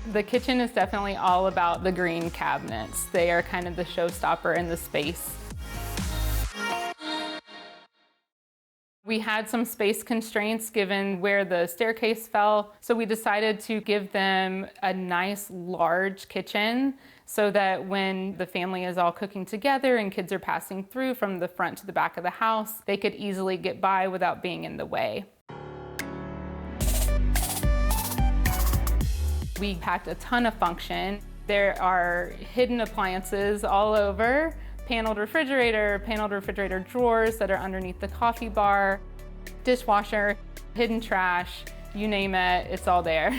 The kitchen is definitely all about the green cabinets. They are kind of the showstopper in the space. We had some space constraints given where the staircase fell, so we decided to give them a nice large kitchen so that when the family is all cooking together and kids are passing through from the front to the back of the house, they could easily get by without being in the way. We packed a ton of function. There are hidden appliances all over. Paneled refrigerator drawers that are underneath the coffee bar, dishwasher, hidden trash, you name it, it's all there.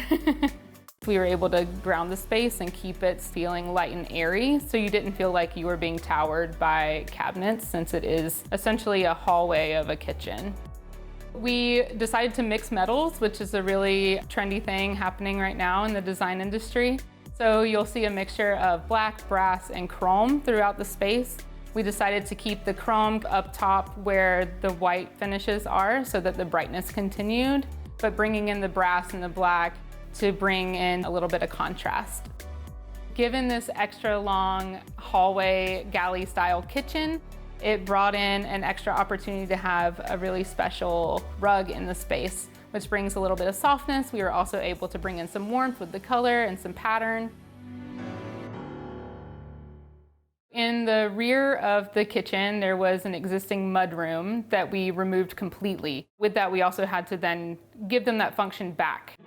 We were able to ground the space and keep it feeling light and airy, so you didn't feel like you were being towered by cabinets, since it is essentially a hallway of a kitchen. We decided to mix metals, which is a really trendy thing happening right now in the design industry. So you'll see a mixture of black, brass, and chrome throughout the space. We decided to keep the chrome up top where the white finishes are so that the brightness continued, but bringing in the brass and the black to bring in a little bit of contrast. Given this extra long hallway galley-style kitchen, it brought in an extra opportunity to have a really special rug in the space, which brings a little bit of softness. We were also able to bring in some warmth with the color and some pattern. In the rear of the kitchen, there was an existing mudroom that we removed completely. With that, we also had to then give them that function back.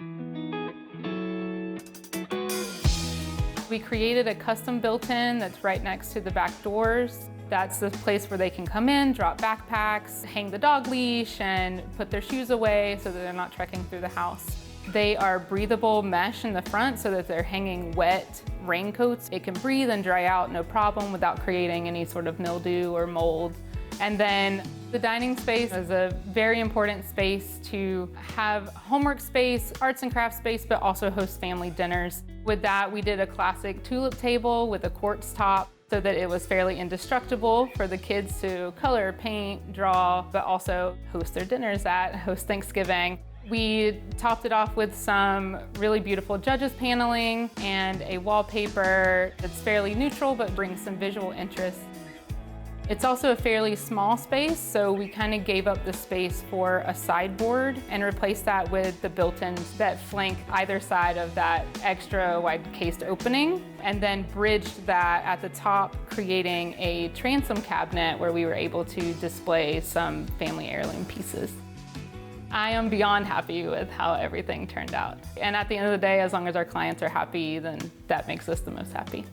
We created a custom built-in that's right next to the back doors. That's the place where they can come in, drop backpacks, hang the dog leash, and put their shoes away so that they're not trekking through the house. They are breathable mesh in the front so that they're hanging wet raincoats. It can breathe and dry out no problem without creating any sort of mildew or mold. And then the dining space is a very important space to have homework space, arts and crafts space, but also host family dinners. With that, we did a classic tulip table with a quartz top, so that it was fairly indestructible for the kids to color, paint, draw, but also host their dinners at, host Thanksgiving. We topped it off with some really beautiful judges paneling and a wallpaper that's fairly neutral but brings some visual interest. It's also a fairly small space, so we kind of gave up the space for a sideboard and replaced that with the built-ins that flank either side of that extra wide cased opening, and then bridged that at the top, creating a transom cabinet where we were able to display some family heirloom pieces. I am beyond happy with how everything turned out. And at the end of the day, as long as our clients are happy, then that makes us the most happy.